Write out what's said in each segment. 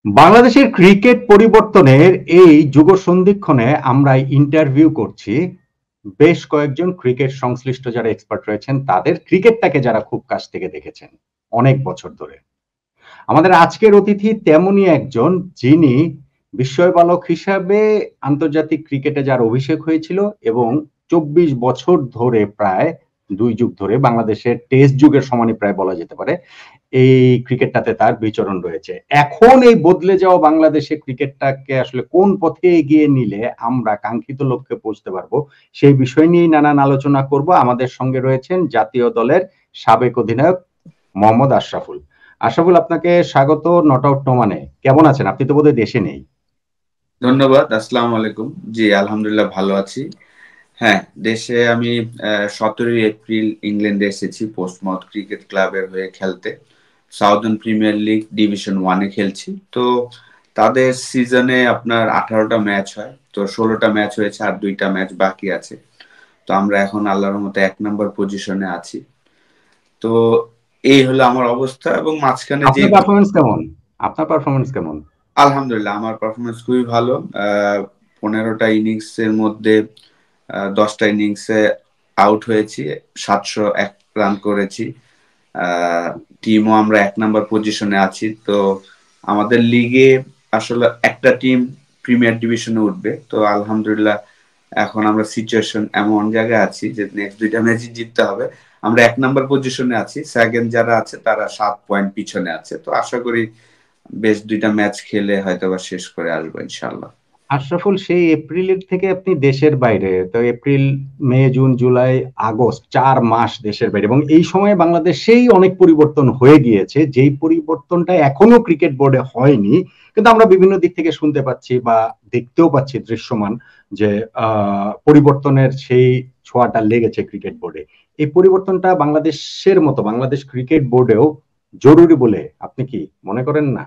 বাংলাদেশের ক্রিকেট পরিবর্তনের এই যুগ সন্ধিক্ষণে আমরা ইন্টারভিউ করছি বেশ কয়েকজন ক্রিকেট সংশ্লিষ্ট যারা এক্সপার্ট রয়েছেন তাদের, ক্রিকেটটাকে যারা খুব কাছ থেকে দেখেছেন অনেক বছর ধরে। আমাদের আজকের অতিথি তেমনই একজন, যিনি বিস্ময় বালক হিসাবে আন্তর্জাতিক ক্রিকেটে যার অভিষেক হয়েছিল এবং ২৪ বছর ধরে, প্রায় ২ যুগ ধরে বাংলাদেশের টেস্ট যুগের সমানই প্রায় বলা যেতে পারে, এই ক্রিকেটটাতে তার বিচরণ রয়েছে। এখন এই বদলে যাওয়া বাংলাদেশে ক্রিকেটটাকে আসলে কোন পথে এগিয়ে নিলে আমরা কাঙ্ক্ষিত লক্ষ্যে পৌঁছতে পারবো, সেই বিষয় নিয়েই নানান আলোচনা করব। আমাদের সঙ্গে রয়েছেন জাতীয় দলের সাবেক অধিনায়ক মোহাম্মদ আশরাফুল। আশরাফুল, আপনাকে স্বাগত নট আউট নোমানে। কেমন আছেন? আপনি তো বোধহয় দেশে নেই। ধন্যবাদ। আসসালামু আলাইকুম। জি, আলহামদুলিল্লাহ ভালো আছি। হ্যাঁ, দেশে আমি 17 এপ্রিল ইংল্যান্ডে এসেছি পোস্টমাউথ ক্রিকেট ক্লাবের হয়ে খেলতে। সাউদার্ন প্রিমিয়ার লিগ ডিভিশন 1-এ খেলছি। তো তাদের সিজনে আপনার 18টা ম্যাচ হয়, তো 16টা ম্যাচ হয়েছে আর 2টা ম্যাচ বাকি আছে। তো আমরা এখন আল্লাহর রহমতে 1 নম্বর পজিশনে আছি। তো এই হলো আমার অবস্থা এবং মাঝখানে যে আপনার পারফরমেন্স কেমন? আপনার পারফরমেন্স কেমন? আলহামদুলিল্লাহ আমার পারফরমেন্স খুবই ভালো। 15টা ইনিংসের মধ্যে 10টা ইনিংসে আউট হয়েছি, 701 রান করেছি। টিমও আমরা 1 নাম্বার পজিশনে আছি। তো আমাদের লিগে আসলে একটা টিম প্রিমিয়ার ডিভিশনে উঠবে। তো আলহামদুলিল্লাহ এখন আমরা সিচুয়েশন এমন জায়গায় আছি যে নেক্সট 2টা ম্যাচই জিততে হবে। আমরা 1 নাম্বার পজিশনে আছি, সেকেন্ড যারা আছে তারা 7 পয়েন্ট পিছনে আছে। তো আশা করি বেশ 2টা ম্যাচ খেলে হয়তোবা শেষ করে আসবো ইনশাআল্লাহ। আশরাফুল, সেই এপ্রিলের থেকে আপনি দেশের বাইরে, তো এপ্রিল, মে, জুন, জুলাই, আগস্ট 4 মাস দেশের বাইরে, এবং এই সময়ে বাংলাদেশেই অনেক পরিবর্তন হয়ে গিয়েছে, যেই পরিবর্তনটা এখনো ক্রিকেট বোর্ডে হয়নি, কিন্তু আমরা বিভিন্ন দিক থেকে শুনতে পাচ্ছি বা দেখতেও পাচ্ছি দৃশ্যমান যে পরিবর্তনের সেই ছোঁয়াটা লেগেছে ক্রিকেট বোর্ডে। এই পরিবর্তনটা বাংলাদেশের মতো বাংলাদেশ ক্রিকেট বোর্ডেও জরুরি বলে আপনি কি মনে করেন না?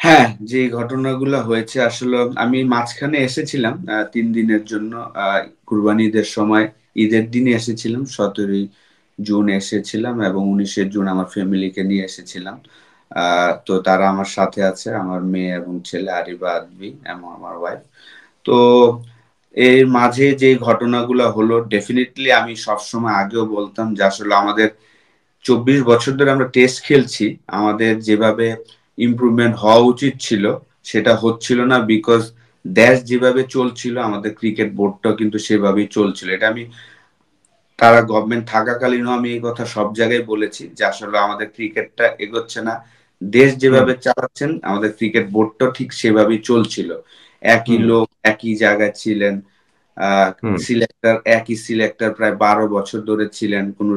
হ্যাঁ, যে ঘটনাগুলো হয়েছে আসলে আমি মাঝখানে এসেছিলাম 3 দিনের জন্য। কুরবানি ঈদের সময় ঈদের দিনে এসেছিলাম, 17 জুন এসেছিলাম এবং 19 জুন আমার ফ্যামিলিকে নিয়ে এসেছিলাম। তো তারা আমার সাথে আছে, আমার মেয়ে এবং ছেলে আরিবা আদবি এবং আমার ওয়াইফ। তো এর মাঝে যে ঘটনাগুলো হলো, ডেফিনেটলি আমি সবসময় আগেও বলতাম যে আসলে আমাদের 24 বছর ধরে আমরা টেস্ট খেলছি, আমাদের যেভাবে ইমপ্রুভমেন্ট হওয়া উচিত ছিল সেটা হচ্ছিল না। বিকজ দেশ যেভাবে চলছিল আমাদের ক্রিকেট বোর্ডটাও কিন্তু সেভাবেই চলছিল। এটা আমি তারা গভর্নমেন্ট থাকাকালীনও আমি এই কথা সব জায়গায় বলেছি যে আসলে আমাদের ক্রিকেটটা এগোচ্ছে না। দেশ হুম, যেভাবে চালাচ্ছেন আমাদের ক্রিকেট বোর্ডটাও ঠিক সেভাবেই চলছিল। একই হুম, লোক একই জায়গায় ছিলেন, হুম, সিলেক্টর একই সিলেক্টর প্রায় 12 বছর ধরে ছিলেন, কোনো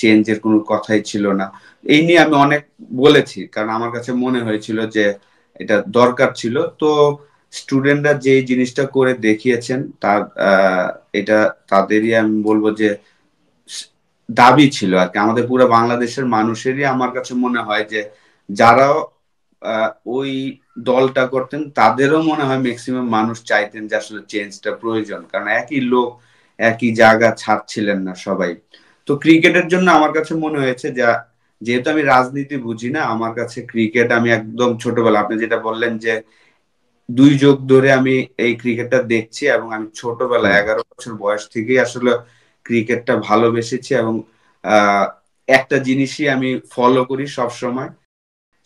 চেঞ্জের কোনো কথাই ছিল না। এই নিয়ে আমি অনেক বলেছি, কারণ আমার কাছে মনে হয়েছিল যে এটা দরকার ছিল। তো স্টুডেন্টরা যে জিনিসটা করে দেখিয়েছেন তার এটা তাদেরই আমি বলবো যে দাবি ছিল আর কি, আমাদের পুরো বাংলাদেশের মানুষেরই আমার কাছে মনে হয় যে যারা ওই দলটা করতেন তাদেরও মনে হয় ম্যাক্সিমাম মানুষ চাইতেন যে আসলে চেঞ্জটা প্রয়োজন, কারণ একই লোক একই জায়গা ছাড়ছিলেন না সবাই। তো ক্রিকেটের জন্য আমার কাছে মনে হয়েছে যে যেহেতু আমি রাজনীতি বুঝি না, আমার কাছে ক্রিকেট আমি একদম ছোটবেলা, আপনি যেটা বললেন যে 2 যুগ ধরে আমি এই ক্রিকেটটা দেখছি এবং আমি ছোটবেলা হুম, 11 বছর বয়স থেকেই আসলে ক্রিকেটটা ভালোবেসেছি এবং আহ, একটা জিনিসই আমি ফলো করি সব সময়।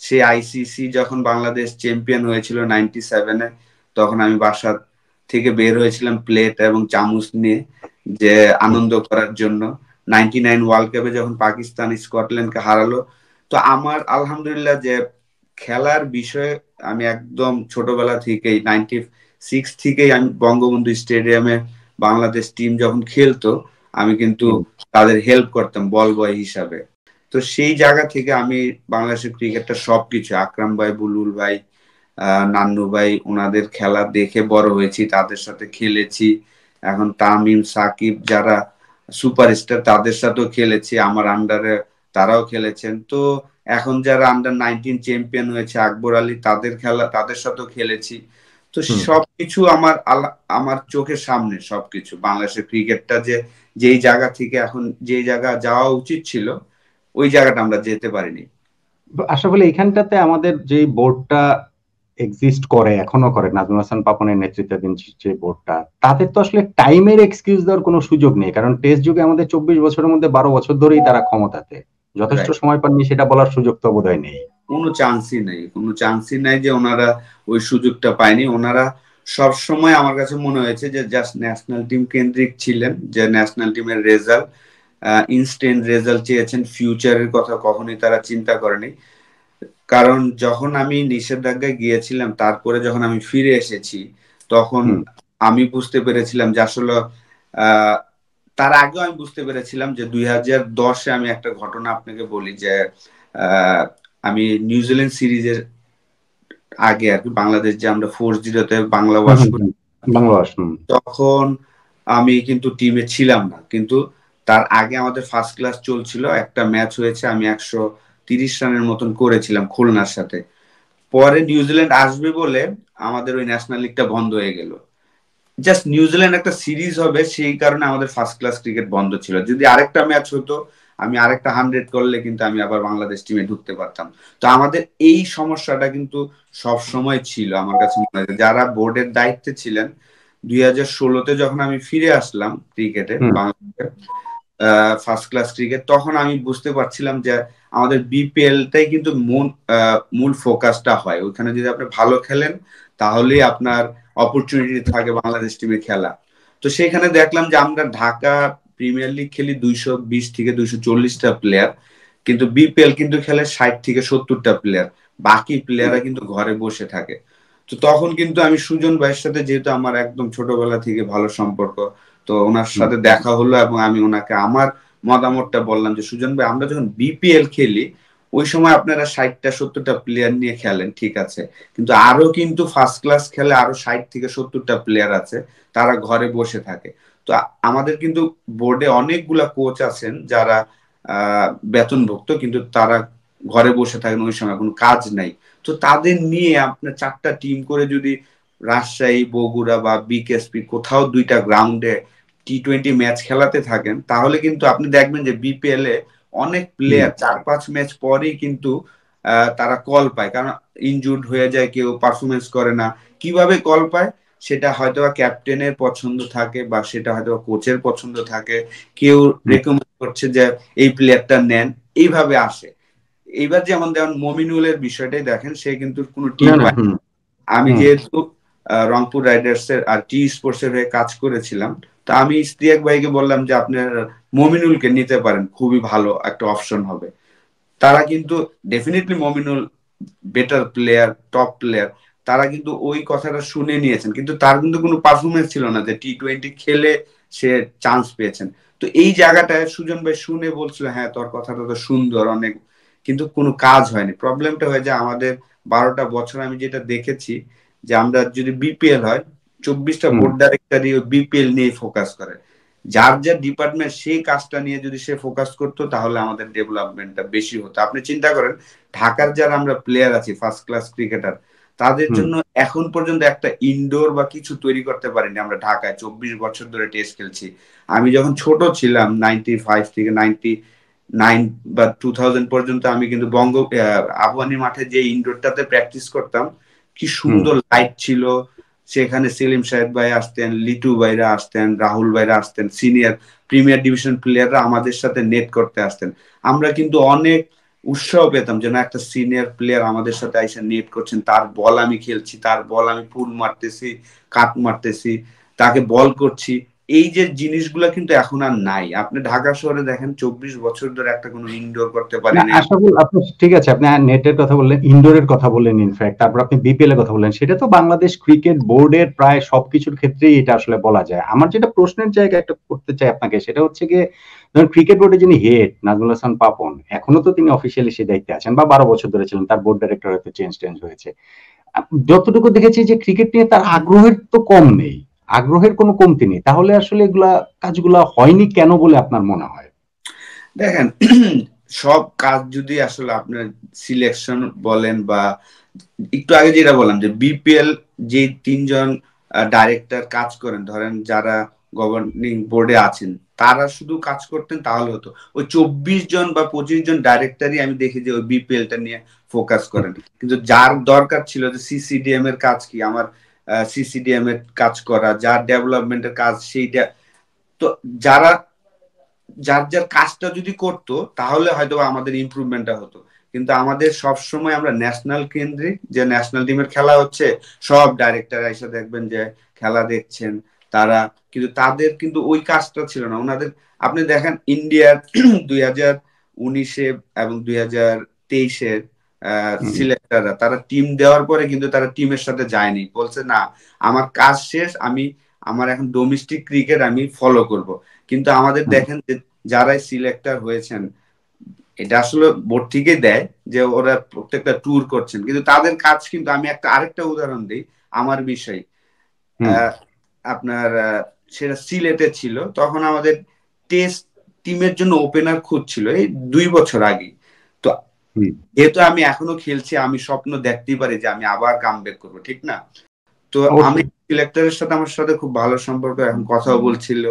সে আইসিসি যখন বাংলাদেশ চ্যাম্পিয়ন হয়েছিল 97-এ, তখন আমি বাসা থেকে বের হয়েছিলাম প্লেট এবং চামচ নিয়ে যে হুম, আনন্দ করার জন্য। 99 ওয়ার্ল্ড কাপে যখন পাকিস্তান স্কটল্যান্ডকে হারালো, তো আমার আলহামদুলিল্লাহ যে খেলার বিষয়ে আমি একদম ছোটবেলা থেকেই 96 থেকেই আমি বঙ্গবন্ধু স্টেডিয়ামে বাংলাদেশ টিম যখন খেলতো আমি কিন্তু হুম, তাদের হেল্প করতাম বল বয় হিসাবে। তো সেই জায়গা থেকে আমি বাংলাদেশের ক্রিকেটটা সবকিছু, আকরাম ভাই, বুলবুল ভাই, নান্নু ভাই, ওনাদের খেলা দেখে বড় হয়েছি, তাদের সাথে খেলেছি। এখন তামিম, সাকিব যারা সুপারস্টার তাদের সাথেও খেলেছি, আমার আন্ডারে তারাও খেলেছেন। তো এখন যারা আন্ডার 19 চ্যাম্পিয়ন হয়েছে আকবর আলী, তাদের খেলা তাদের সাথেও খেলেছি। তো হুম। সবকিছু আমার চোখের সামনে সবকিছু বাংলাদেশের ক্রিকেটটা যে যেই জায়গা থেকে এখন যেই জায়গা যাওয়া উচিত ছিল ওই জায়গাটা আমরা যেতে পারিনি। আশা করি এখানটাতে আমাদের যে বোর্ডটা এক্সিস্ট করে, এখনো করে, নাজমুল হাসান পাপনের নেতৃত্বাধীন যে বোর্ডটা, তাদের তো আসলে টাইমের এক্সকিউজ দেওয়ার কোনো সুযোগ নেই, কারণ টেস্ট যুগে আমাদের 24 বছরের মধ্যে 12 বছর ধরেই তারা ক্ষমতাতে, যথেষ্ট রাইট, সময় পাননি সেটা বলার সুযোগ তো বোধহয় নেই। কোনো চান্সই নেই, কোনো চান্সই নাই যে ওনারা ওই সুযোগটা পায়নি। ওনারা সব সময় আমার কাছে মনে হয়েছে যে জাস্ট ন্যাশনাল টিম কেন্দ্রিক ছিলেন, যে ন্যাশনাল টিমের রেজাল্ট, ইনস্ট্যান্ট রেজাল্ট চেয়েছেন, ফিউচারের কথা কখনোই তারা চিন্তা করেনি। কারণ যখন আমি নিষেধাজ্ঞায় গিয়েছিলাম, তারপরে যখন আমি ফিরে এসেছি, তখন হুম আমি বুঝতে পেরেছিলাম যে আসলে আহ, তার আগেও আমি বুঝতে পেরেছিলাম যে 2010-এ আমি একটা ঘটনা আপনাকে বলি যে আহ, আমি নিউজিল্যান্ড সিরিজের আগে আর কি, বাংলাদেশ যে আমরা 4-0-তে বাংলা হুম ওয়াশ হুম করি, হুম, বাংলাদেশ। তখন আমি কিন্তু টিমে ছিলাম না। কিন্তু তার আগে আমাদের ফার্স্ট ক্লাস চলছিল, একটা ম্যাচ হয়েছে, আমি 130 রানের মতন করেছিলাম খুলনার সাথে। পরে নিউজিল্যান্ড আসবে বলে আমাদের ওই ন্যাশনাল লিগটা বন্ধ হয়ে গেল। জাস্ট নিউজিল্যান্ড একটা সিরিজ হবে সেই কারণে আমাদের ফার্স্ট ক্লাস ক্রিকেট বন্ধ ছিল। যদি আরেকটা ম্যাচ হতো, আমি আরেকটা 100 করলে কিন্তু আমি আবার বাংলাদেশ টিমে ঢুকতে পারতাম। তো আমাদের এই সমস্যাটা কিন্তু সব সময় ছিল। আমার কাছে মনে হয় যারা বোর্ডের দায়িত্বে ছিলেন, 2016-তে যখন আমি ফিরে আসলাম ক্রিকেটে, হুম বাংলাদেশে ফার্স্ট ক্লাস ক্রিকেট, তখন আমি বুঝতে পারছিলাম যে আমাদের বিপিএলটাই কিন্তু মূল ফোকাসটা হয় ওইখানে। যদি আপনি ভালো খেলেন তাহলেই আপনার অপরচুনিটি থাকে বাংলাদেশ টিমে খেলা। তো সেখানে দেখলাম যে আমরা ঢাকা প্রিমিয়ার লিগ খেলি 220 থেকে 240টা প্লেয়ার, কিন্তু বিপিএল কিন্তু খেলে 60 থেকে 70টা প্লেয়ার, বাকি প্লেয়াররা কিন্তু ঘরে বসে থাকে। তো তখন কিন্তু আমি সুজন ভাইয়ের সাথে, যেহেতু আমার একদম ছোটবেলা থেকে ভালো সম্পর্ক, তো ওনার হুম সাথে দেখা হলো এবং আমি ওনাকে আমার মতামতটা বললাম যে সুজন ভাই, আমরা যখন বিপিএল খেলি ওই সময় আপনারা 60-70টা প্লেয়ার নিয়ে খেলেন, ঠিক আছে, কিন্তু আরো কিন্তু ফার্স্ট ক্লাস খেলে আরো 60 থেকে 70টা প্লেয়ার আছে, তারা ঘরে বসে থাকে। তো আমাদের কিন্তু বোর্ডে অনেকগুলা কোচ আছেন যারা বেতনভুক্ত, কিন্তু তারা ঘরে বসে থাকেন, ওই সময় কোনো কাজ নাই। তো তাদের নিয়ে আপনার 4টা টিম করে যদি রাজশাহী, বগুড়া বা বিকেএসপি কোথাও 2টা গ্রাউন্ডে টি-20 ম্যাচ খেলাতে থাকেন, তাহলে কিন্তু আপনি দেখবেন যে বিপিএল এ অনেক হুম প্লেয়ার 4-5 ম্যাচ পরেই কিন্তু তারা কল পায়, কারণ ইনজুর্ড হয়ে যায়, কেউ পারফরমেন্স করে না। কিভাবে কল পায় সেটা হয়তো ক্যাপ্টেনের পছন্দ থাকে, বা সেটা হয়তো কোচের পছন্দ থাকে, কেউ হুম। রেকমেন্ড করছে যে এই প্লেয়ারটা নেন, এইভাবে আসে। এইবার যেমন যেমন মমিনুলের বিষয়টাই দেখেন, সে কিন্তু কোনো না টিম না পায়। হুম আমি হুম যেহেতু রংপুর রাইডার্স এর আর টি স্পোর্টস এর হয়ে কাজ করেছিলাম, তা আমি ইস্তিয়াক ভাইকে বললাম যে আপনার মমিনুলকে নিতে পারেন, খুবই ভালো একটা অপশন হবে। তারা কিন্তু definitely Mominul better player, top player, তারা কিন্তু ওই কথাটা শুনে নিয়েছেন, কিন্তু তার কিন্তু কোনো পারফরমেন্স ছিল না যে টি-20 খেলে সে চান্স পেয়েছেন। তো এই জায়গাটায় সুজন ভাই শুনে বলছিল হ্যাঁ তোর কথাটা তো সুন্দর অনেক, কিন্তু কোনো কাজ হয়নি। প্রবলেমটা হয়ে যায় আমাদের 12টা বছর আমি যেটা দেখেছি, যে আমরা যদি বিপিএল হয়, 24টা হুম বোর্ড ডাইরেক্টরই বিপিএল নিয়ে ফোকাস করে। যার যার ডিপার্টমেন্ট সেই কাজটা নিয়ে যদি সে ফোকাস করতো, তাহলে আমাদের ডেভেলপমেন্টটা বেশি হতো। আপনি চিন্তা করেন, ঢাকার যারা আমরা প্লেয়ার আছি ফার্স্ট ক্লাস ক্রিকেটার, তাদের হুম জন্য এখন পর্যন্ত একটা ইনডোর বা কিছু তৈরি করতে পারিনি। আমরা ঢাকায় 24 বছর ধরে টেস্ট খেলছি। আমি যখন ছোট ছিলাম 95 থেকে 99 বা 2000 পর্যন্ত, আমি কিন্তু আবহানী মাঠে যে ইনডোরটাতে প্র্যাকটিস করতাম, কি হুম সুন্দর লাইট ছিল। সেখানে সেলিম সাহেব ভাই আসতেন, লিটু ভাইরা আসতেন, রাহুল ভাইরা আসতেন, সিনিয়র প্রিমিয়ার ডিভিশন প্লেয়াররা আমাদের সাথে নেট করতে আসতেন। আমরা কিন্তু অনেক উৎসাহ পেতাম যে না, একটা সিনিয়র প্লেয়ার আমাদের সাথে এসে নেট করছেন, তার বল আমি খেলছি, তার বল আমি ফুল মারতেছি, কাট মারতেছি, তাকে বল করছি। এই যে জিনিসগুলো কিন্তু এখন আর নাই। আপনি ঢাকা শহরে দেখেন 24 বছর ধরে একটা কোনো ইনডোর করতে না, পারিনি আশা করি আপনি ঠিক আছে, আপনি নেটের কথা বললেন, ইনডোরের কথা বললেন, ইনফ্যাক্ট তারপর আপনি বিপিএল এর কথা বললেন, সেটা তো বাংলাদেশ ক্রিকেট বোর্ডের প্রায় সবকিছুর ক্ষেত্রেই এটা আসলে বলা যায়। আমার যেটা প্রশ্নের জায়গা একটা করতে চাই আপনাকে, সেটা হচ্ছে গিয়ে ধরুন ক্রিকেট বোর্ডে যিনি হেড নাজমুল হাসান পাপন, এখনো তো তিনি অফিসিয়ালি সে দায়িত্বে আছেন, বা 12 বছর ধরে ছিলেন, তার বোর্ড ডাইরেক্টর হয়তো চেঞ্জ হয়েছে। যতটুকু দেখেছি যে ক্রিকেট নিয়ে তার আগ্রহের তো কম নেই, আগ্রহের কোনো কমতি নেই, তাহলে আসলে এগুলা কাজগুলা হয়নি কেন বলে আপনার মনে হয়? দেখেন। সব কাজ যদি আসলে আপনার সিলেকশন বলেন, বা একটু আগে যেটা বললাম যে বিপিএল যে 3জন ডাইরেক্টর কাজ করেন, ধরেন যারা গভর্নিং বোর্ডে আছেন, তারা শুধু কাজ করতেন তাহলে হতো। ওই 24 জন বা 25 জন ডাইরেক্টরই আমি দেখি যে ওই বিপিএলটা নিয়ে ফোকাস করেন, কিন্তু যার দরকার ছিল যে সিসিডিএম এর কাজ কি, আমার সিসিডিএম এর কাজ করা, যার ডেভেলপমেন্টের কাজ সেইটা, তো যারা যার যার কাজটা যদি করতো তাহলে হয়তো আমাদের ইমপ্রুভমেন্টটা হতো। কিন্তু আমাদের সব সময় আমরা ন্যাশনাল কেন্দ্রিক, যে ন্যাশনাল টিমের খেলা হচ্ছে, সব ডাইরেক্টর এসে দেখবেন যে খেলা দেখছেন তারা, কিন্তু তাদের কিন্তু ওই কাজটা ছিল না ওনাদের। আপনি দেখেন ইন্ডিয়ার 2019-এ এবং 2023-এর সিলেক্টররা, তারা টিম দেওয়ার পরে কিন্তু তারা টিমের সাথে যায়নি, বলছে না আমার কাজ শেষ, আমি আমার এখন ডোমেস্টিক ক্রিকেট আমি ফলো করব। কিন্তু আমাদের দেখেন যে যারাই সিলেক্টর হয়েছেন, এটা আসলে বোর্ড থেকে দেয় যে ওরা প্রত্যেকটা ট্যুর করছেন, কিন্তু তাদের কাজ কিন্তু, আমি একটা আরেকটা উদাহরণ দিই আমার বিষয়, আপনার সেটা সিলেটে ছিল, তখন আমাদের টেস্ট টিমের জন্য ওপেনার খুঁজছিল এই 2 বছর আগে। তো যেহেতু আমি এখনো খেলছি, আমি স্বপ্ন দেখতেই পারি যে আমি আবার কামব্যাক করবো, ঠিক না? তো আমি সিলেক্টরের সাথে, আমার সাথে খুব ভালো সম্পর্ক, এখন কথাও বলছিল,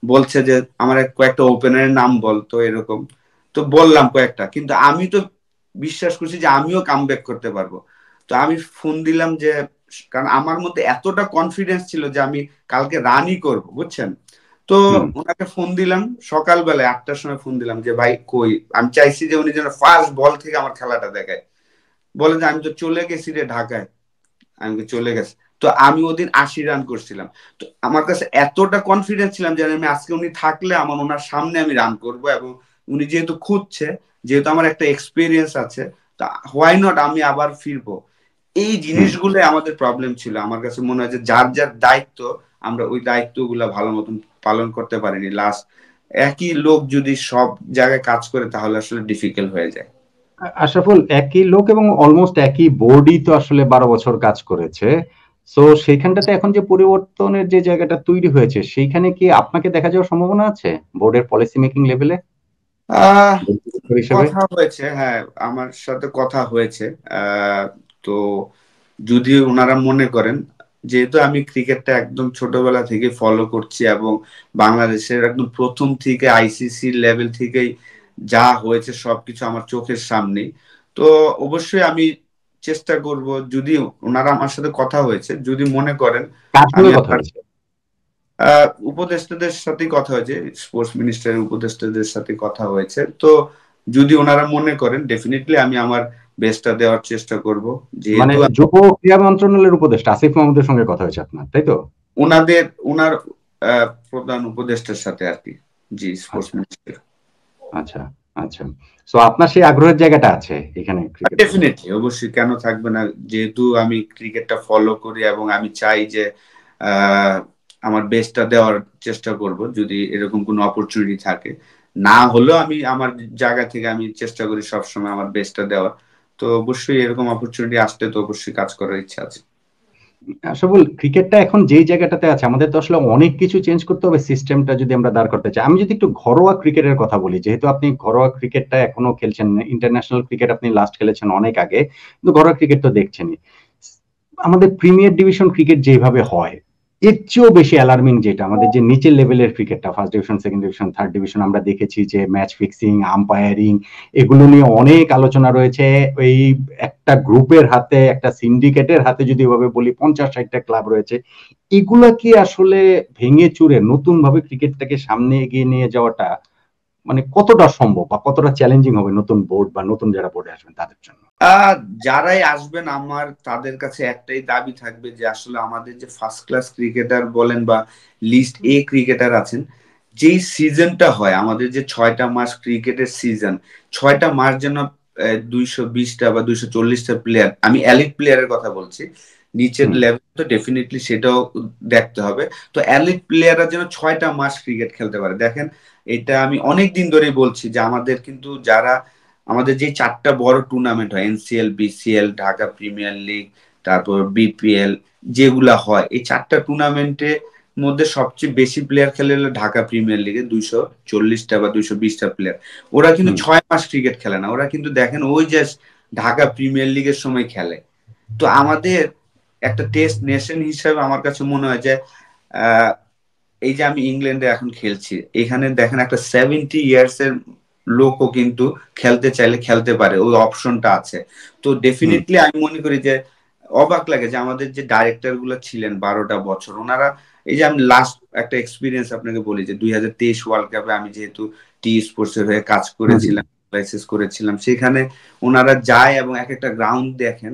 বলছে যে আমার কয়েকটা ওপেনারের নাম বল, তো এরকম। তো বললাম কয়েকটা, কিন্তু আমি তো বিশ্বাস করছি যে আমিও কামব্যাক করতে পারবো। তো আমি ফোন দিলাম যে, কারণ আমার মধ্যে এতটা কনফিডেন্স ছিল যে আমি কালকে রানই করব, বুঝছেন? তো ওনাকে ফোন দিলাম সকালবেলা 8টার সময়, ফোন দিলাম যে ভাই কই, আমি চাইছি যে উনি যেন ফার্স্ট বল থেকে আমার খেলাটা দেখায়। বলে যে আমি তো চলে গেছি রে ঢাকায়। আমি চলে গেছি। তো আমি ওদিন 80 রান করছিলাম। তো আমার কাছে এতটা কনফিডেন্স ছিলাম যে আমি আজকে উনি থাকলে আমার ওনার সামনে আমি রান করব, এবং উনি যেহেতু খুঁজছে, যেহেতু আমার একটা এক্সপিরিয়েন্স আছে, তা হোয়াই নট আমি আবার ফিরবো। এই জিনিসগুলো আমাদের প্রবলেম ছিল। আমার কাছে মনে হয় যে যার যার দায়িত্ব, আমরা ওই দায়িত্বগুলো ভালো মতন পালন করতে পারিনি। লাস্ট একই লোক যদি সব জায়গায় কাজ করে তাহলে আসলে ডিফিকাল্ট হয়ে যায়। আশরাফুল, একই লোক এবং অলমোস্ট একই বোর্ডই তো আসলে 12 বছর কাজ করেছে। সো সেইখানটাতে এখন যে পরিবর্তনের যে জায়গাটা তৈরি হয়েছে, সেইখানে কি আপনাকে দেখা যাওয়ার সম্ভাবনা আছে বোর্ডের পলিসি মেকিং লেভেলে হিসেবে? কথা হয়েছে, হ্যাঁ, আমার সাথে কথা হয়েছে। তো যদি ওনারা মনে করেন, যেহেতু আমি ক্রিকেটটা একদম ছোটবেলা থেকে ফলো করছি এবং বাংলাদেশের একদম প্রথম থেকে আইসিসি লেভেল থেকেই যা হয়েছে সবকিছু আমার চোখের সামনে, তো অবশ্যই আমি চেষ্টা করব। যদি ওনারা আমার সাথে কথা হয়েছে, যদি মনে করেন, কার আমি সঙ্গে কথা হয়েছে? উপদেষ্টাদের সাথে কথা হয়েছে, স্পোর্টস মিনিস্টারের উপদেষ্টাদের সাথে কথা হয়েছে। তো যদি ওনারা মনে করেন, ডেফিনেটলি আমি আমার বেস্টটা দেওয়ার চেষ্টা করব। মানে যেহেতু যুব ক্রীড়া মন্ত্রণালয়ের উপদেষ্টা আসিফ মাহমুদের সঙ্গে কথা হয়েছে আপনার, তাই তো? ওনার প্রধান উপদেষ্টার সাথে আর কি। জি, স্পোর্টস আচ্ছা মিনিস্টার। আচ্ছা আচ্ছা। সো আপনার সেই আগ্রহের জায়গাটা আছে এখানে ক্রিকেট? ডেফিনেটলি, অবশ্যই, কেন থাকবে না? যেহেতু আমি ক্রিকেটটা ফলো করি এবং আমি চাই যে আহ, আমার বেস্টটা দেওয়ার চেষ্টা করব যদি এরকম কোনো অপরচুনিটি থাকে। না হলেও আমি আমার জায়গা থেকে আমি চেষ্টা করি সবসময় আমার বেস্টটা দেওয়ার। তো অবশ্যই এরকম অপরচুনিটি আসলে তো অবশ্যই কাজ করার ইচ্ছা আছে। আসলে ক্রিকেটটা এখন যেই জায়গাটাতে আছে, আমাদের তো আসলে অনেক কিছু চেঞ্জ করতে হবে সিস্টেমটা যদি আমরা দাঁড় করতে চাই। আমি যদি একটু ঘরোয়া ক্রিকেটের কথা বলি, যেহেতু আপনি ঘরোয়া ক্রিকেটটা এখনো খেলছেন, ইন্টারন্যাশনাল ক্রিকেট আপনি লাস্ট খেলেছেন অনেক আগে, কিন্তু ঘরোয়া ক্রিকেট তো দেখছেনই। আমাদের প্রিমিয়ার ডিভিশন ক্রিকেট যেভাবে হয়, এর চেয়েও বেশি অ্যালার্মিং যেটা আমাদের যে নিচের লেভেলের ক্রিকেটটা, first division, second division, third division, আমরা দেখেছি যে ম্যাচ ফিক্সিং, আম্পায়ারিং, এগুলো নিয়ে অনেক আলোচনা রয়েছে। ওই একটা গ্রুপের হাতে, একটা সিন্ডিকেটের হাতে যদি এভাবে বলি, 50-60টা ক্লাব রয়েছে। এগুলা কি আসলে ভেঙে চুরে নতুন ভাবে ক্রিকেটটাকে সামনে এগিয়ে নিয়ে যাওয়াটা মানে কতটা সম্ভব বা কতটা চ্যালেঞ্জিং হবে নতুন বোর্ড বা নতুন যারা বোর্ডে আসবেন তাদের জন্য? যারাই আসবেন, আমার তাদের কাছে একটাই দাবি থাকবে যে আসলে আমাদের যে ফার্স্ট ক্লাস ক্রিকেটার বলেন বা লিস্ট এ ক্রিকেটার আছেন, যেই সিজনটা হয় আমাদের, যে 6টা মাস ক্রিকেটের সিজন, 6টা মাস যেন 220টা বা 240টা প্লেয়ার, আমি এলিট প্লেয়ারের কথা বলছি, নিচের লেভেল তো ডেফিনেটলি সেটাও দেখতে হবে। তো এলিট প্লেয়াররা যেন 6টা মাস ক্রিকেট খেলতে পারে। দেখেন, এটা আমি অনেক দিন ধরেই বলছি যে আমাদের কিন্তু যারা, আমাদের যে 4টা বড় টুর্নামেন্ট হয়, NCL, BCL, Dhaka premier league, তারপর বিপিএল, যেগুলা হয়, এই 4টা টুর্নামেন্টে মধ্যে সবচেয়ে বেশি প্লেয়ার খেলে হলো ঢাকা প্রিমিয়ার লিগে, 240টা বা 220টা প্লেয়ার। ওরা কিন্তু 6 মাস ক্রিকেট খেলে না, ওরা কিন্তু দেখেন ওই যে ঢাকা প্রিমিয়ার লিগের সময় খেলে। তো আমাদের একটা টেস্ট নেশন হিসাবে আমার কাছে মনে হয় যে এই যে আমি ইংল্যান্ডে এখন খেলছি, এখানে দেখেন একটা 70 ইয়ার্স এর লোকও কিন্তু খেলতে চাইলে খেলতে পারে, ওই অপশনটা আছে। তো ডেফিনেটলি আমি মনে করি যে অবাক লাগে যে আমাদের যে ডাইরেক্টর গুলো ছিলেন 12টা বছর, ওনারা এই যে আমি লাস্ট একটা এক্সপিরিয়েন্স আপনাকে বলি যে 2023 ওয়ার্ল্ড কাপে আমি যেহেতু টি স্পোর্টস এর হয়ে কাজ করেছিলাম, লাইসেন্স করেছিলাম, সেখানে ওনারা যায় এবং এক একটা গ্রাউন্ড দেখেন।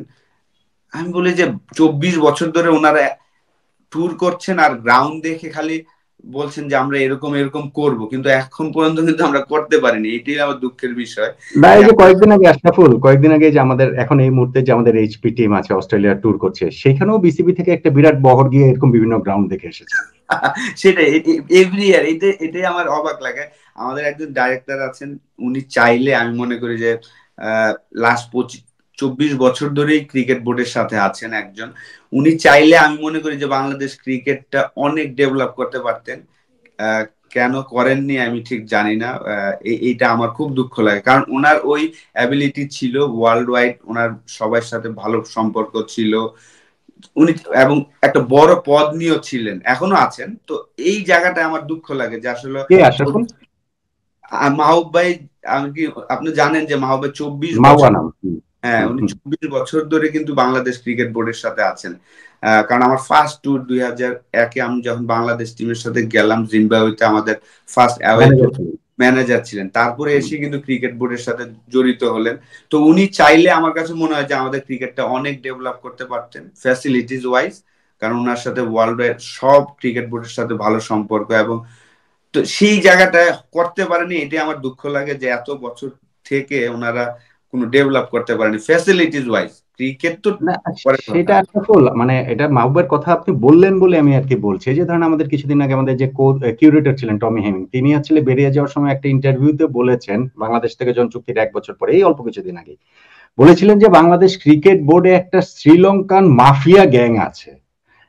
আমি বলি যে 24 বছর ধরে ওনারা ট্যুর করছেন আর গ্রাউন্ড দেখে খালি বলছেন যে আমরা এরকম এরকম করব, কিন্তু এখন পর্যন্ত কিন্তু আমরা করতে পারিনি। এটাই আমার দুঃখের বিষয় না, এই যে যে কয়েকদিন আগে আশরাফুল, কয়েকদিন আগে যে আমাদের এখন এই মুহূর্তে যে আমাদের এইচপি টিম আছে অস্ট্রেলিয়া ট্যুর করছে, সেখানেও বিসিবি থেকে একটা বিরাট বহর গিয়ে এরকম বিভিন্ন গ্রাউন্ড দেখে এসেছে। সেটাই, এভরি ইয়ার এটাই আমার অবাক লাগে। আমাদের একজন ডাইরেক্টর আছেন, উনি চাইলে আমি মনে করি যে লাস্ট 24 বছর ধরেই ক্রিকেট বোর্ডের সাথে আছেন একজন, উনি চাইলে আমি মনে করি যে বাংলাদেশ ক্রিকেটটা অনেক ডেভেলপ করতে পারতেন। আহ, কেন করেননি আমি ঠিক জানি না। এইটা আমার খুব দুঃখ লাগে, কারণ ওনার ওই অ্যাবিলিটি ছিল, ওয়ার্ল্ড ওয়াইড ওনার সবার সাথে ভালো সম্পর্ক ছিল উনি, এবং একটা বড় পদ নিয়েও ছিলেন, এখনো আছেন। তো এই জায়গাটা আমার দুঃখ লাগে যে আসলে কে আশরাফুল? মাহবুব ভাই, আমি কি আপনি জানেন যে মাহবুব ভাই 24 বছর, মাওয়া নাম। হ্যাঁ হুম, উনি হুম। 24 বছর ধরে কিন্তু বাংলাদেশ ক্রিকেট বোর্ডের সাথে আছেন। কারণ আমার ফার্স্ট ট্যুর 2001-এ আমি যখন বাংলাদেশ টিমের সাথে গেলাম জিম্বাবুয়েতে, আমাদের ফার্স্ট অ্যাওয়ে ম্যানেজার ট্যুর, ছিলেন। ম্যানেজার ছিলেন, তারপরে হুম। এসে কিন্তু ক্রিকেট বোর্ডের সাথে জড়িত হলেন। তো উনি চাইলে আমার কাছে মনে হয় যে আমাদের ক্রিকেটটা অনেক ডেভেলপ করতে পারতেন ফ্যাসিলিটিস ওয়াইজ, কারণ ওনার সাথে ওয়ার্ল্ড এর সব ক্রিকেট বোর্ডের সাথে ভালো সম্পর্ক, এবং তো সেই জায়গাটা করতে পারেনি। এটাই আমার দুঃখ লাগে যে এত বছর থেকে ওনারা কোনো ডেভেলপ করতে পারেনি ফ্যাসিলিটিস ওয়াইজ। ক্রিকেট তো না, পরে কথা। সেটা আশরাফুল, মানে এটা মাহবুবের কথা আপনি বললেন বলে আমি আর কি বলছি। এই যে ধরেন আমাদের কিছুদিন আগে আমাদের যে কিউরেটর ছিলেন টমি হেমিং, তিনি আসলে বেরিয়ে যাওয়ার সময় একটা ইন্টারভিউতে বলেছেন, বাংলাদেশ থেকে যখন চুক্তির 1 বছর পরে, এই অল্প কিছুদিন আগে বলেছিলেন যে বাংলাদেশ ক্রিকেট বোর্ডে একটা শ্রীলঙ্কান মাফিয়া গ্যাং আছে।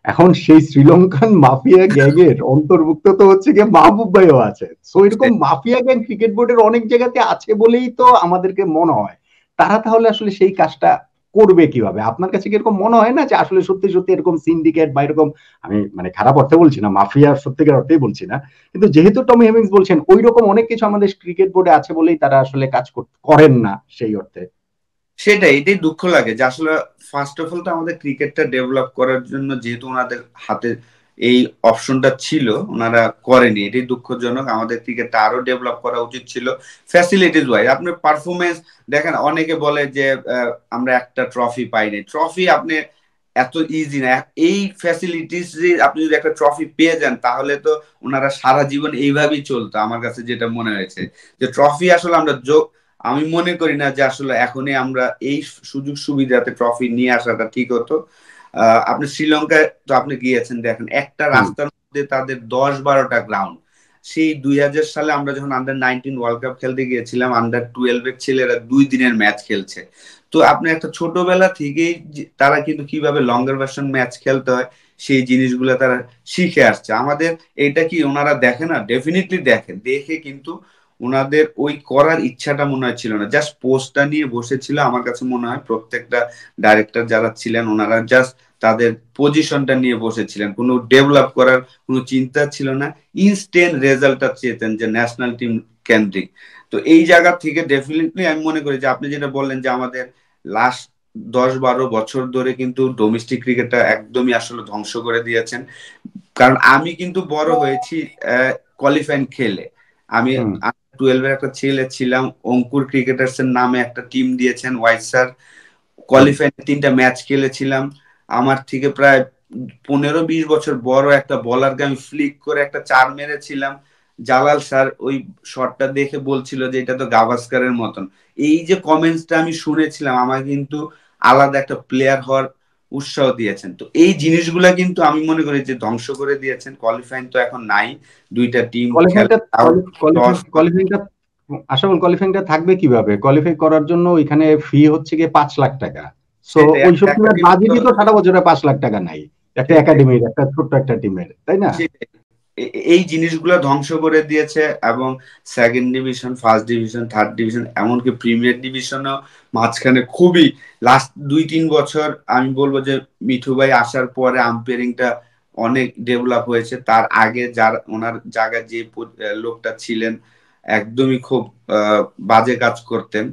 এখন সেই শ্রীলঙ্কান মাফিয়া গ্যাং এর অন্তর্ভুক্ত তো হচ্ছে গিয়ে মাহবুব ভাইও আছে। সো এরকম মাফিয়া গ্যাং ক্রিকেট বোর্ডের অনেক জায়গাতে আছে বলেই তো আমাদেরকে মনে হয় তারা তাহলে আসলে সেই কাজটা করবে কিভাবে? আপনার কাছে কি এরকম মনে হয় না যে আসলে সত্যি সত্যি এরকম সিন্ডিকেট বা এরকম, আমি মানে খারাপ অর্থে বলছি না, মাফিয়া সত্যিকার অর্থেই বলছি না, কিন্তু যেহেতু টমি হেমিংস বলছেন ওই রকম অনেক কিছু আমাদের ক্রিকেট বোর্ডে আছে বলেই তারা আসলে কাজ করেন না সেই অর্থে। সেটাই, এটাই দুঃখ লাগে যে আসলে ফার্স্ট অফ অল তো আমাদের ক্রিকেটটা ডেভেলপ করার জন্য যেহেতু ওনাদের হাতে এই অপশনটা ছিল, ওনারা করেনি, এটাই দুঃখজনক। আমাদের ক্রিকেটটা আরো ডেভেলপ করা উচিত ছিল ফ্যাসিলিটিস ওয়াইজ। আপনার পারফরমেন্স দেখেন, অনেকে বলে যে আমরা একটা ট্রফি পাইনি। ট্রফি আপনি এত ইজি না, এই ফ্যাসিলিটিস আপনি যদি একটা ট্রফি পেয়ে যান তাহলে তো ওনারা সারা জীবন এইভাবেই চলতো। আমার কাছে যেটা মনে হয়েছে যে ট্রফি আসলে আমরা আমি মনে করি না যে আসলে এখনই আমরা এই সুযোগ সুবিধাতে ট্রফি নিয়ে আসাটা ঠিক হতো। আপনি শ্রীলঙ্কায় তো আপনি গিয়েছেন, দেখেন একটা হুম। রাস্তার মধ্যে তাদের 10-12টা গ্রাউন্ড। সেই 2000 সালে আমরা যখন আন্ডার 19 ওয়ার্ল্ড কাপ খেলতে গিয়েছিলাম, আন্ডার 12 এর ছেলেরা 2 দিনের ম্যাচ খেলছে। তো আপনি একটা ছোটবেলা থেকেই তারা কিন্তু কিভাবে লঙ্গার ভার্সন ম্যাচ খেলতে হয় সেই জিনিসগুলো তারা শিখে আসছে। আমাদের এটা কি ওনারা দেখে না? ডেফিনেটলি দেখে, দেখে কিন্তু ওনাদের ওই করার ইচ্ছাটা মনে হয় ছিল না, জাস্ট পোস্টটা নিয়ে বসেছিল। আমার কাছে মনে হয় প্রত্যেকটা ডাইরেক্টর যারা ছিলেন ওনারা জাস্ট তাদের পজিশনটা নিয়ে বসেছিলেন, কোনো ডেভেলপ করার কোনো চিন্তা ছিল না। ইনস্ট্যান্ট রেজাল্টটা চেতেন যে ন্যাশনাল টিম কেন্দ্রিক। তো এই জায়গা থেকে ডেফিনেটলি আমি মনে করি যে আপনি যেটা বললেন যে আমাদের লাস্ট 10-12 বছর ধরে কিন্তু ডোমেস্টিক ক্রিকেটটা একদমই আসলে ধ্বংস করে দিয়েছেন। কারণ আমি কিন্তু বড় হয়েছি কোয়ালিফাইং খেলে। আমি হুম। 12-এর একটা ছেলে ছিলাম, অঙ্কুর ক্রিকেটার্স এর নামে একটা টিম দিয়েছেন ওয়াইস স্যার, কোয়ালিফাইং 3টা ম্যাচ খেলেছিলাম। আমার থেকে প্রায় 15-20 বছর বড় একটা বলারকে আমি ফ্লিক করে একটা 4 মেরেছিলাম। জালাল স্যার ওই শটটা দেখে বলছিল যে এটা তো গাভাস্কারের মতন। এই যে কমেন্টসটা আমি শুনেছিলাম, আমার কিন্তু আলাদা একটা প্লেয়ার হওয়ার উৎসাহ দিয়েছেন। তো এই জিনিসগুলা কিন্তু আমি মনে করি যে ধ্বংস করে দিয়েছেন। কোয়ালিফাইং তো এখন নাই, 2টা টিম খেলে কোয়ালিফাইংটা আউট লস। কোয়ালিফাইংটা আসলে কোয়ালিফাইংটা থাকবে কিভাবে? কোয়ালিফাই করার জন্য ওইখানে ফি হচ্ছে গিয়ে 5 লাখ টাকা। সো সেটাই, ওইসব একটা টিমের টিম তো বাজেটই তো সারা বছরে 5 লাখ টাকা নাই একটা সেটাই একাডেমির, একটা ছোট্ট একটা টিমের, তাই না? সেটাই। এই জিনিসগুলো ধ্বংস করে দিয়েছে, এবং second division, first division, third division, এমনকি প্রিমিয়ার ডিভিশনও মাঝখানে খুবই লাস্ট 2-3 বছর আমি বলবো যে মিঠু ভাই আসার পরে আম্পায়ারিংটা অনেক ডেভেলপ হয়েছে। তার আগে যার ওনার জায়গায় যে লোকটা ছিলেন একদমই খুব বাজে কাজ করতেন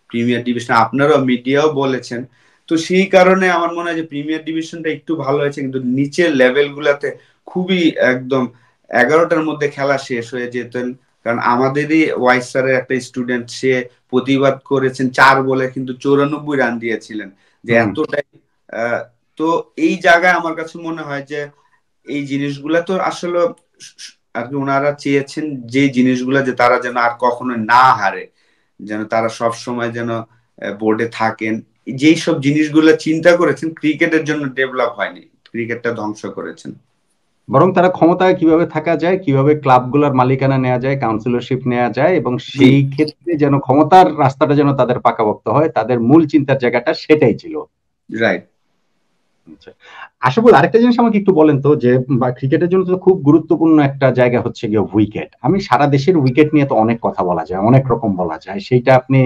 প্রিমিয়ার ডিভিশনে, আপনারাও মিডিয়াও বলেছেন। তো সেই কারণে আমার মনে হয় যে প্রিমিয়ার ডিভিশনটা একটু ভালো হয়েছে, কিন্তু নিচের লেভেল গুলাতে খুবই একদম 11টার মধ্যে খেলা শেষ হয়ে যেতেন। কারণ আমাদেরই ওয়াইস স্যারের একটা স্টুডেন্ট, সে প্রতিবাদ করেছেন 4 বলে কিন্তু 94 রান দিয়েছিলেন, যে এতটাই তো এই জায়গায় আমার কাছে মনে হয় যে এই জিনিসগুলা তো আসলে আর কি ওনারা চেয়েছেন যে জিনিসগুলা যে তারা যেন আর কখনো না হারে, যেন তারা সব সময় যেন বোর্ডে থাকেন, যেই সব জিনিসগুলো চিন্তা করেছেন ক্রিকেটের জন্য ডেভেলপ হয়নি, ক্রিকেটটা ধ্বংস করেছেন। বরং তারা ক্ষমতায় কিভাবে থাকা যায়, কিভাবে ক্লাবগুলোর মালিকানা নেওয়া যায়, কাউন্সিলরশিপ নেওয়া যায়, এবং সেই ক্ষেত্রে যেন ক্ষমতার রাস্তাটা যেন তাদের পাকাপোক্ত হয়, তাদের মূল চিন্তার জায়গাটা সেটাই ছিল। রাইট। আশাফুল, আরেকটা জিনিস আমাকে একটু বলেন তো, যে ক্রিকেটের জন্য তো খুব গুরুত্বপূর্ণ একটা জায়গা হচ্ছে গিয়ে উইকেট। আমি সারা দেশের উইকেট নিয়ে তো অনেক কথা বলা যায়, অনেক রকম বলা যায়, সেইটা আপনি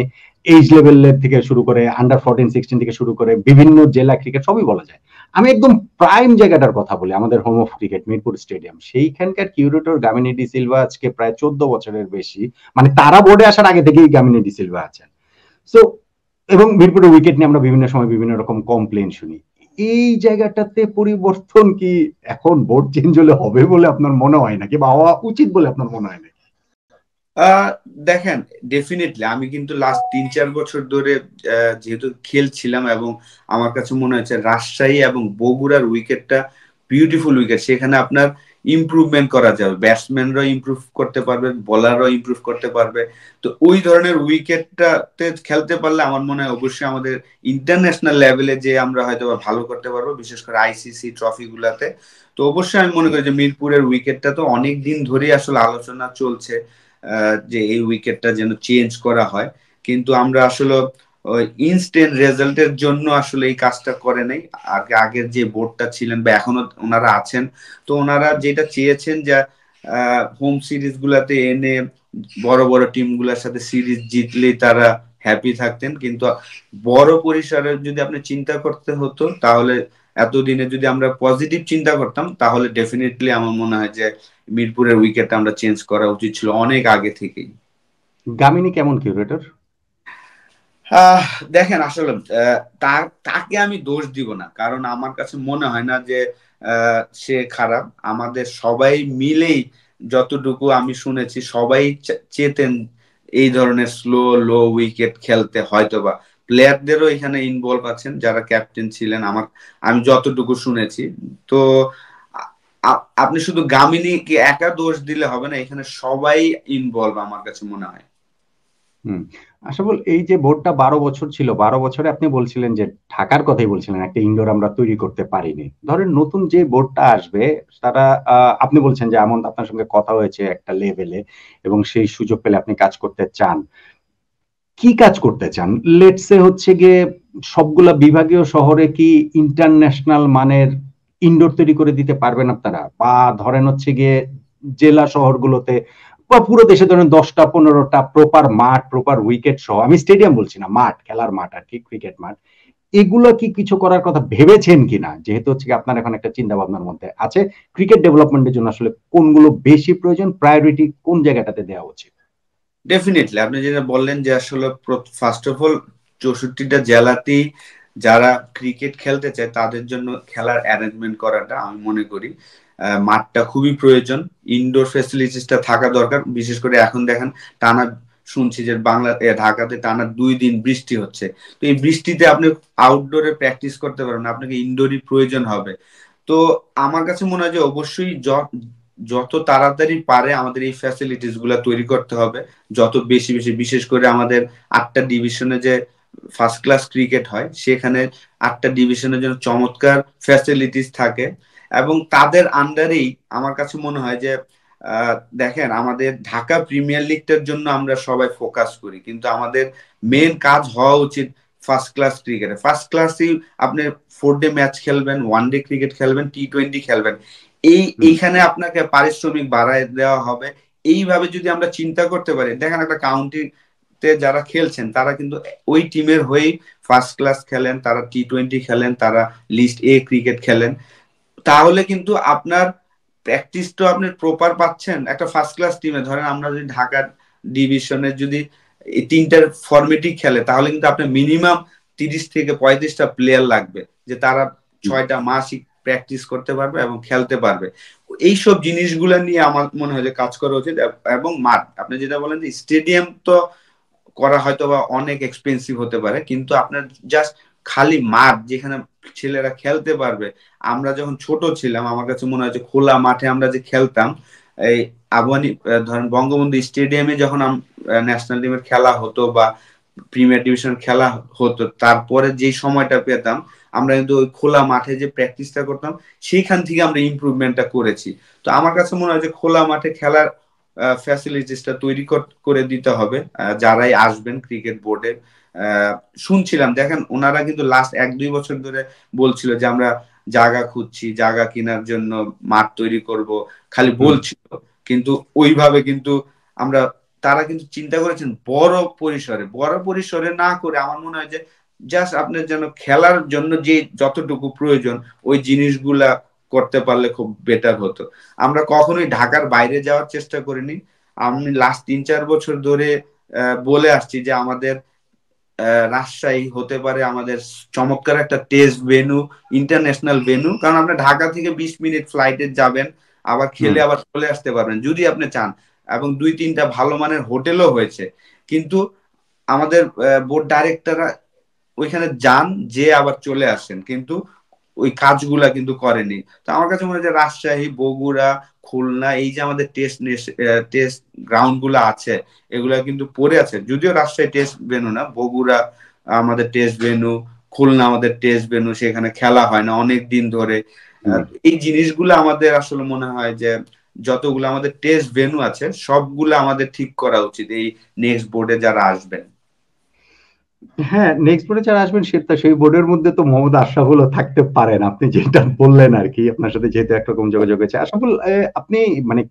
এইজ লেভেলের থেকে শুরু করে আন্ডার 14-16 থেকে শুরু করে বিভিন্ন জেলা ক্রিকেট সবই বলা যায়। আমি একদম প্রাইম জায়গাটার কথা বলি, আমাদের home of cricket Mirpur stadium. সেইখানকার কিউরেটর গামিনী ডি সিলভা আজকে প্রায় 14 বছরের বেশি, মানে তারা বোর্ডে আসার আগে থেকেই গামিনী ডি সিলভা আছেন। সো এবং মিরপুরের উইকেট নিয়ে আমরা বিভিন্ন সময় বিভিন্ন রকম কমপ্লেন শুনি। এই জায়গাটাতে পরিবর্তন কি এখন বোর্ড চেঞ্জ হলে হবে বলে আপনার মনে হয় নাকি, বা হওয়া উচিত বলে আপনার মনে হয় নাকি? দেখেন, ডেফিনেটলি আমি কিন্তু লাস্ট 3-4 বছর ধরে যেহেতু খেলছিলাম, এবং আমার কাছে মনে হচ্ছে রাজশাহী এবং বগুড়ার উইকেটটা বিউটিফুল উইকেট। সেখানে আপনার ইমপ্রুভমেন্ট করা যাবে, ব্যাটসম্যানরাও ইমপ্রুভ করতে পারবে, বোলাররাও ইমপ্রুভ করতে পারবে। তো ওই ধরনের উইকেটটাতে খেলতে পারলে আমার মনে হয় অবশ্যই আমাদের ইন্টারন্যাশনাল লেভেলে যে আমরা হয়তো ভালো করতে পারবো, বিশেষ করে আইসিসি ট্রফি গুলাতে। তো অবশ্যই আমি মনে করি যে মিরপুরের উইকেটটা তো অনেক দিন ধরেই আসলে আলোচনা চলছে যে এই উইকেটটা যেন চেঞ্জ করা হয়, কিন্তু আমরা আসলে ইনস্ট্যান্ট রেজাল্টের জন্য আসলে এই কাজটা করে নাই। আগে আগের যে বোর্ডটা ছিলেন বা এখনো ওনারা আছেন, তো ওনারা যেটা চেয়েছেন যে হোম সিরিজ গুলাতে এনে বড় বড় টিম গুলার সাথে সিরিজ জিতলেই তারা হ্যাপি থাকতেন। কিন্তু বড় পরিসরে যদি আপনি চিন্তা করতে হতো, তাহলে এতদিনে যদি আমরা পজিটিভ চিন্তা করতাম, তাহলে ডেফিনেটলি আমার মনে হয় যে মিরপুরের উইকেটটা আমরা চেঞ্জ করা উচিত ছিল অনেক আগে থেকেই। গামিনী কেমন কিউরেটর? দেখেন, আসলে তাকে আমি দোষ দিব না, কারণ আমার কাছে মনে হয় না যে সে খারাপ। আমাদের সবাই মিলেই, যতটুকু আমি শুনেছি, সবাই চেতেন এই ধরনের স্লো লো উইকেট খেলতে। হয়তোবা প্লেয়ারদেরও এখানে ইনভলভ আছেন যারা ক্যাপ্টেন ছিলেন, আমি যতটুকু শুনেছি। তো আপনি শুধু গামিনীকে একা দোষ দিলে হবে না, এখানে সবাই ইনভলভ আমার কাছে মনে হয়। আশাফুল, এই যে বোর্ডটা 12 বছর ছিল, 12 বছরে আপনি বলছিলেন যে ঢাকার কথাই বলছিলেন, একটা ইনডোর আমরা তৈরি করতে পারিনি। ধরেন নতুন যে বোর্ডটা আসবে, তারা আপনি বলছেন যে এমন আপনার সঙ্গে কথা হয়েছে একটা লেভেলে, এবং সেই সুযোগ পেলে আপনি কাজ করতে চান। কি কাজ করতে চান? লেটসে হচ্ছে গিয়ে সবগুলা বিভাগীয় শহরে কি ইন্টারন্যাশনাল মানের ইনডোর তৈরি করে দিতে পারবেন আপনারা? বা ধরেন হচ্ছে গিয়ে জেলা শহরগুলোতে বা পুরো দেশে ধরেন 10টা-15টা প্রপার মাঠ, প্রপার উইকেট সহ, আমি স্টেডিয়াম বলছি না, মাঠ, খেলার মাঠ আর কি, ক্রিকেট মাঠ, এগুলো কি কিছু করার কথা ভেবেছেন কিনা? যেহেতু হচ্ছে আপনার এখন একটা চিন্তা ভাবনার মধ্যে আছে ক্রিকেট ডেভেলপমেন্টের জন্য আসলে কোনগুলো বেশি প্রয়োজন, প্রায়োরিটি কোন জায়গাটাতে দেওয়া উচিত? ডেফিনেটলি আপনি যেটা বললেন যে আসলে ফার্স্ট অফ অল 64টা জেলাতেই যারা ক্রিকেট খেলতে চায় তাদের জন্য খেলার অ্যারেঞ্জমেন্ট করাটা আমি মনে করি মাঠটা খুবই প্রয়োজন, ইনডোর ফ্যাসিলিটিসটা থাকা দরকার। বিশেষ করে এখন দেখেন টানা শুনছি যে ঢাকাতে টানা 2 দিন বৃষ্টি হচ্ছে। তো এই বৃষ্টিতে আপনি আউটডোরে প্র্যাকটিস করতে পারবেন, আপনাকে ইনডোরই প্রয়োজন হবে। তো আমার কাছে মনে হয় যে অবশ্যই যত তাড়াতাড়ি পারে আমাদের এই ফ্যাসিলিটিস গুলা তৈরি করতে হবে, যত বেশি বেশি। বিশেষ করে আমাদের 8টা ডিভিশনে যে ফার্স্ট ক্লাস ক্রিকেট হয়, সেখানে 8টা ডিভিশনের জন্য চমৎকার ফ্যাসিলিটিস থাকে, এবং তাদের আন্ডারেই আমার কাছে মনে হয় যে দেখেন আমাদের ঢাকা প্রিমিয়ার লিগটার জন্য আমরা সবাই ফোকাস করি, কিন্তু আমাদের মেন কাজ হওয়া উচিত ফার্স্ট ক্লাস ক্রিকেটে। ফার্স্ট ক্লাসই আপনি 4 ডে ম্যাচ খেলবেন, 1 ডে ক্রিকেট খেলবেন, টি-20 খেলবেন, এইখানে আপনাকে পারিশ্রমিক বাড়ায় দেওয়া হবে। এইভাবে যদি আমরা চিন্তা করতে পারি, দেখেন একটা কাউন্টিতে যারা খেলছেন তারা কিন্তু ওই টিমের হয়েই ফার্স্ট ক্লাস খেলেন, তারা টি-20 খেলেন, তারা লিস্ট এ ক্রিকেট খেলেন। তাহলে কিন্তু আপনার প্র্যাকটিস তো আপনি প্রপার পাচ্ছেন। একটা ফার্স্ট ক্লাস টিমে ধরেন আমরা যদি ঢাকা ডিভিশনের যদি এই তিনটার ফরম্যাটই খেলে, তাহলে কিন্তু আপনার মিনিমাম 30 থেকে 35টা প্লেয়ার লাগবে, যে তারা 6টা মাসই প্র্যাকটিস করতে পারবে এবং খেলতে পারবে। এইসব জিনিসগুলো নিয়ে আমার মনে হয় যে কাজ করা উচিত। এবং মাঠ, আপনি যেটা বলেন যে স্টেডিয়াম তো করা হয়তো বা অনেক এক্সপেন্সিভ হতে পারে, কিন্তু আপনার জাস্ট খালি মাঠ যেখানে ছেলেরা খেলতে পারবে। আমরা যখন ছোট ছিলাম আমার কাছে মনে হয় যে খোলা মাঠে আমরা যে খেলতাম, এই আবাহনী ধরেন বঙ্গবন্ধু স্টেডিয়ামে যখন ন্যাশনাল টিমের খেলা হতো বা প্রিমিয়ার ডিভিশন খেলা হতো, তারপরে যে সময়টা পেতাম আমরা কিন্তু ওই খোলা মাঠে যে প্র্যাকটিসটা করতাম সেইখান থেকে আমরা ইমপ্রুভমেন্টটা করেছি। তো আমার কাছে মনে হয় যে খোলা মাঠে খেলার ফ্যাসিলিটিসটা তৈরি করে দিতে হবে যারাই আসবেন ক্রিকেট বোর্ডে। শুনছিলাম, দেখেন ওনারা কিন্তু লাস্ট 1-2 বছর ধরে বলছিল যে আমরা জায়গা খুঁজছি, জায়গা কেনার জন্য মাঠ তৈরি করব, খালি বলছিল, কিন্তু ওইভাবে কিন্তু আমরা, তারা কিন্তু চিন্তা করেছেন বড় পরিসরে না করে আমার মনে হয় যে জাস্ট আপনার যেন খেলার জন্য যে যতটুকু প্রয়োজন ওই জিনিসগুলা করতে পারলে খুব বেটার হতো। আমরা কখনোই ঢাকার বাইরে যাওয়ার চেষ্টা করিনি। আমি লাস্ট 3-4 বছর ধরে বলে আসছি যে আমাদের রাজশাহী হতে পারে আমাদের চমৎকার একটা টেস্ট ভেন্যু, ইন্টারন্যাশনাল ভেন্যু, কারণ আপনি ঢাকা থেকে 20 মিনিট ফ্লাইটে যাবেন, আবার খেলে আবার চলে আসতে পারবেন যদি আপনি চান। এবং 2-3টা ভালো মানের হোটেলও হয়েছে, কিন্তু আমাদের বোর্ড ডাইরেক্টররা ওইখানে যান, যে আবার চলে আসেন, কিন্তু ওই কাজগুলা কিন্তু করেনি। তো আমার কাছে মনে হয় যে রাজশাহী, বগুড়া, খুলনা, এই যে আমাদের টেস্ট গ্রাউন্ড গুলা আছে এগুলা কিন্তু পড়ে আছে। যদিও রাজশাহী টেস্ট ভেন্যু না, বগুড়া আমাদের টেস্ট ভেন্যু, খুলনা আমাদের টেস্ট ভেন্যু, সেখানে খেলা হয় না অনেক দিন ধরে। এই জিনিসগুলো আমাদের আসলে মনে হয় যে যতগুলো আমাদের টেস্ট ভেন্যু আছে সবগুলো আমাদের ঠিক করা উচিত এই নেক্সট বোর্ডে যারা আসবেন। হ্যাঁ, নেক্সট বোর্ডে যারা আসবেন সেই বোর্ডের মধ্যে তো মোহাম্মদ আশরাফুলও থাকতে পারেন, আপনি যেটা বললেন আর কি, আপনার সাথে যেহেতু একরকম যোগাযোগ হয়েছে। আশরাফুল, আপনি মানে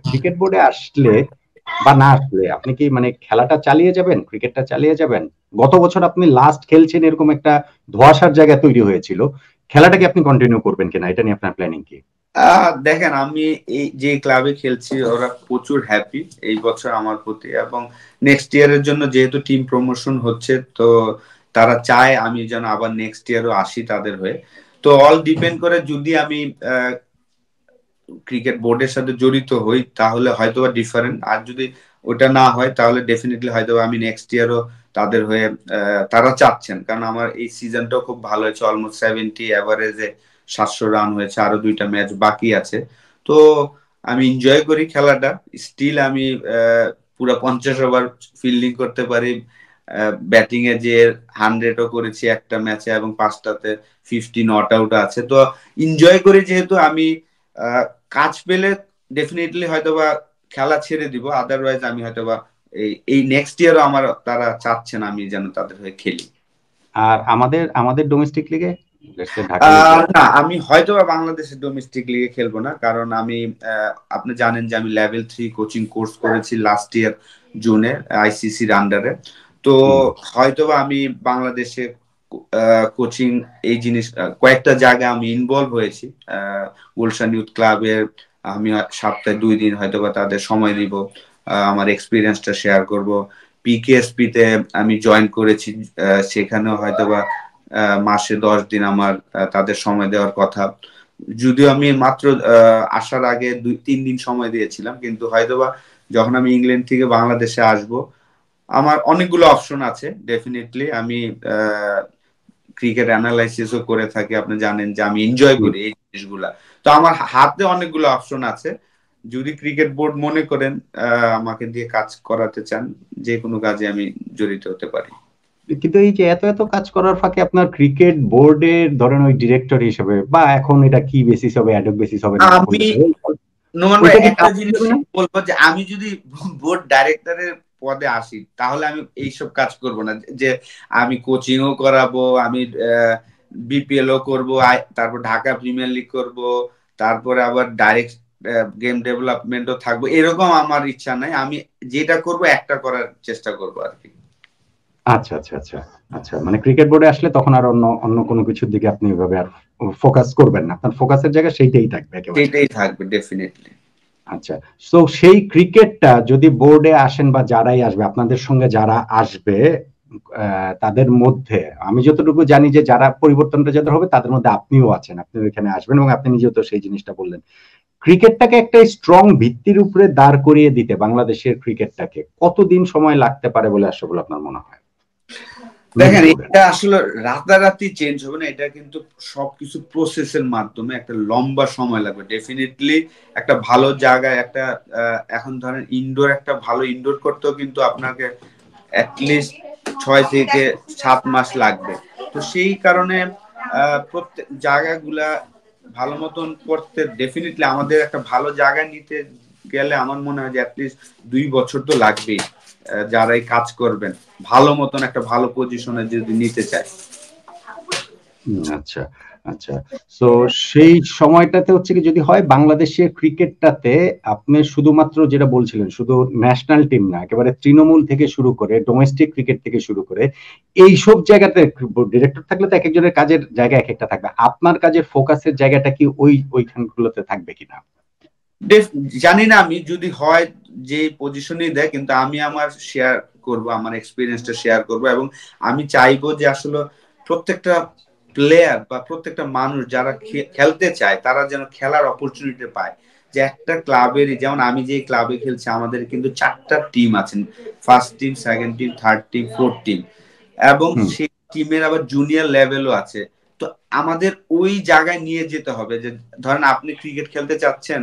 ক্রিকেট বোর্ডে আসলে বা না আসলে আপনি কি মানে খেলাটা চালিয়ে যাবেন, ক্রিকেটটা চালিয়ে যাবেন? গত বছর আপনি লাস্ট খেলছেন এরকম একটা ধোঁয়াশার জায়গা তৈরি হয়েছিল, খেলাটা কি আপনি কন্টিনিউ করবেন কিনা, এটা নিয়ে আপনার প্ল্যানিং কি? দেখেন, আমি এই যে ক্লাবে খেলছি ওরা প্রচুর হ্যাপি এই বছর আমার প্রতি, এবং নেক্সট ইয়ারের জন্য যেহেতু টিম প্রমোশন হচ্ছে, তো তারা চায় আমি যেন আবার নেক্সট ইয়ারও আসি তাদের হয়ে। তো অল ডিপেন্ড করে, যদি আমি ক্রিকেট বোর্ডের সাথে জড়িত হই তাহলে হয়তোবা ডিফারেন্ট, আর যদি ওটা না হয় তাহলে ডেফিনেটলি হয়তোবা আমি নেক্সট ইয়ারও তাদের হয়ে, তারা চাচ্ছেন, কারণ আমার এই সিজনটাও খুব ভালো হয়েছে, অলমোস্ট 70 এভারেজে 700 রান হয়েছে, আরো 2টা ম্যাচ বাকি আছে। তো আমি এনজয় করি খেলাটা, স্টিল আমি পুরো 50 ওভার ফিল্ডিং করতে পারি, ব্যাটিং এ যে 100ও করেছি একটা ম্যাচে, এবং 5টাতে 50 নট আউট আছে। তো এনজয় করি যেহেতু আমি, কাজ পেলে ডেফিনেটলি হয়তোবা খেলা ছেড়ে দিব, আদারওয়াইজ আমি হয়তোবা এই নেক্সট ইয়ারও আমার তারা চাচ্ছেন আমি যেন তাদের হয়ে খেলি। আর আমাদের আমাদের ডোমেস্টিক লিগে, ঢাকা লিগে? না, আমি হয়তোবা বাংলাদেশের ডোমেস্টিক লিগে খেলবো না, কারণ আমি আপনি জানেন যে আমি লেভেল 3 কোচিং কোর্স করেছি লাস্ট ইয়ার জুনে আইসিসির আন্ডারে। তো হয়তোবা আমি বাংলাদেশে কোচিং এই জিনিস কয়েকটা জায়গায় আমি ইনভলভ হয়েছি। গুলশান ইউথ ক্লাবের আমি সপ্তাহে 2 দিন হয়তোবা তাদের সময় দিব, আমার এক্সপিরিয়েন্সটা শেয়ার করব। পিকেএসপি তে আমি জয়েন করেছি, সেখানেও হয়তোবা মাসে 10 দিন আমার তাদের সময় দেওয়ার কথা। যদিও আমি মাত্র আসার আগে 2-3 দিন সময় দিয়েছিলাম, কিন্তু হয়তোবা যখন আমি ইংল্যান্ড থেকে বাংলাদেশে আসব আমার অনেকগুলো অপশন আছে। ডেফিনেটলি আমি ক্রিকেট অ্যানালাইসিসও করে থাকি, আপনি জানেন যে আমি এনজয় করি এই জিনিসগুলা। তো আমার হাতে অনেকগুলো অপশন আছে, যদি ক্রিকেট বোর্ড মনে করেন আমাকে দিয়ে কাজ করাতে চান, যে কোনো কাজে আমি জড়িত হতে পারি। কিন্তু এই যে এত এত কাজ করার ফাঁকে আপনার ক্রিকেট বোর্ডের ধরেন ওই ডিরেক্টর হিসেবে, বা এখন এটা কি বেসিস হবে, অ্যাডক বেসিস হবে নাকি আমি নোমান ভাই ওইটা কি একটা কাজ জিনিস করবে না? বলবো, যে আমি যদি বোর্ড ডাইরেক্টরের পদে আসি তাহলে আমি এইসব কাজ করব না, যে আমি কোচিংও করাবো, আমি বিপিএল ও করবো, তারপর ঢাকা প্রিমিয়ার লিগ করব, তারপরে আবার ডাইরেক্ট গেম ডেভেলপমেন্টও থাকবো, এরকম আমার ইচ্ছা নাই। আমি যেটা করব একটা করার চেষ্টা করবো আর কি। আচ্ছা আচ্ছা আচ্ছা আচ্ছা, মানে ক্রিকেট বোর্ডে আসলে তখন আর অন্য অন্য কোনো কিছুর দিকে আপনি ওইভাবে আর ফোকাস করবেন না, আপনার ফোকাসের জায়গা সেইটাই থাকবে একেবারে। সেটাই থাকবে ডেফিনেটলি। আচ্ছা, তো সেই ক্রিকেটটা যদি বোর্ডে আসেন বা যারাই আসবে আপনাদের সঙ্গে যারা আসবে, তাদের মধ্যে আমি যতটুকু জানি যে যারা পরিবর্তনটা যাদের হবে তাদের মধ্যে আপনিও আছেন, আপনি ওইখানে আসবেন এবং আপনি নিজেও তো সেই জিনিসটা বললেন। ক্রিকেটটাকে একটা স্ট্রং ভিত্তির উপরে দাঁড় করিয়ে দিতে বাংলাদেশের ক্রিকেটটাকে কতদিন সময় লাগতে পারে বলে আসলে আপনার মনে হয়? দেখেন, এটা আসলে রাতারাতি চেঞ্জ হবে না, এটা কিন্তু সবকিছু প্রসেসের মাধ্যমে একটা লম্বা সময় লাগবে ডেফিনেটলি। একটা ভালো জায়গায় একটা এখন ধরেন ইনডোর, একটা ভালো ইনডোর করতেও কিন্তু আপনাকে অ্যাটলিস্ট 6 থেকে 7 মাস লাগবে। তো সেই কারণে প্রত্যেক জায়গাগুলা ভালো মতন করতে ডেফিনেটলি আমাদের একটা ভালো জায়গা নিতে গেলে আমার মনে হয় যে অ্যাটলিস্ট 2 বছর তো লাগবেই, যারাই কাজ করবেন ভালো মতন একটা ভালো পজিশনে যদি নিতে চায়। আচ্ছা আচ্ছা, তো সেই সময়টাতে হচ্ছে কি যদি হয় বাংলাদেশের ক্রিকেটটাতে আপনি শুধুমাত্র যেটা বলছিলেন শুধু ন্যাশনাল টিম না, একেবারে তৃণমূল থেকে শুরু করে ডোমেস্টিক ক্রিকেট থেকে শুরু করে এইসব জায়গাতে ডিরেক্টর থাকলে তো এক একজনের কাজের জায়গা এক একটা থাকবে, আপনার কাজের ফোকাসের জায়গাটা কি ওইখানগুলোতে থাকবে কিনা? জানি না, আমি যদি হয় যে পজিশনই দেয়, কিন্তু আমি আমার শেয়ার করব, আমার এক্সপিরিয়েন্সটা শেয়ার করব, এবং আমি চাইবো যে আসলে প্রত্যেকটা প্লেয়ার বা প্রত্যেকটা মানুষ যারা খেলতে চায় তারা যেন খেলার অপরচুনিটি পায়। যে একটা ক্লাবেরই, যেমন আমি যে ক্লাবে খেলছি আমাদের কিন্তু 4টা টিম আছেন, first team, second team, third team, fourth team, এবং সেই টিমের আবার জুনিয়র লেভেলও আছে। তো আমাদের ওই জায়গায় নিয়ে যেতে হবে যে ধরেন আপনি ক্রিকেট খেলতে চাচ্ছেন,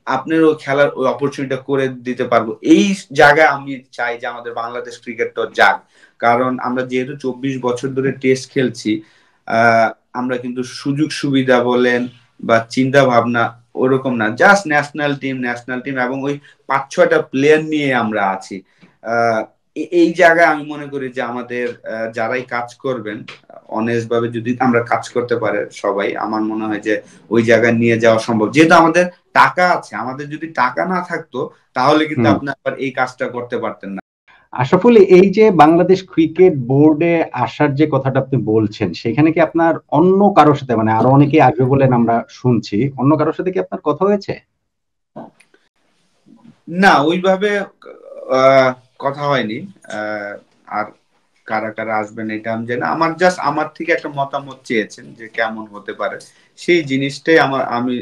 আপনার ওই খেলার ওই অপরচুনিটি করে দিতে পারবো। এই জায়গায় আমি চাই যে আমাদের বাংলাদেশ ক্রিকেটটা যাক, কারণ আমরা যেহেতু 24 বছর ধরে টেস্ট খেলছি, আমরা কিন্তু সুযোগ সুবিধা বলেন বা চিন্তা ভাবনা ওরকম না, জাস্ট ন্যাশনাল টিম এবং ওই 5-6টা প্লেয়ার নিয়ে আমরা আছি। এই জায়গায় আমি মনে করি যে আমাদের যারাই কাজ করবেন অনেস্ট ভাবে যদি আমরা কাজ করতে পারে সবাই, আমার মনে হয় যে ওই জায়গায় নিয়ে যাওয়া সম্ভব। যেহেতু আমাদের টাকা আছে, আমাদের যদি টাকা না থাকতো তাহলে কিন্তু আপনি আবার এই কাজটা করতে পারতেন না। আশরাফুল, এই যে বাংলাদেশ ক্রিকেট বোর্ডে আসার যে কথাটা আপনি বলছেন সেখানে কি আপনার অন্য কারোর সাথে, মানে আরো অনেকেই আসবে বলেন আমরা শুনছি, অন্য কারোর সাথে কি আপনার কথা হয়েছে? না, ওইভাবে কথা হয়নি। আর কারা কারা আসবেন এটা আমি জানি না, আমার জাস্ট আমার থেকে একটা মতামত চেয়েছেন যে কেমন হতে পারে, সেই জিনিসটাই আমি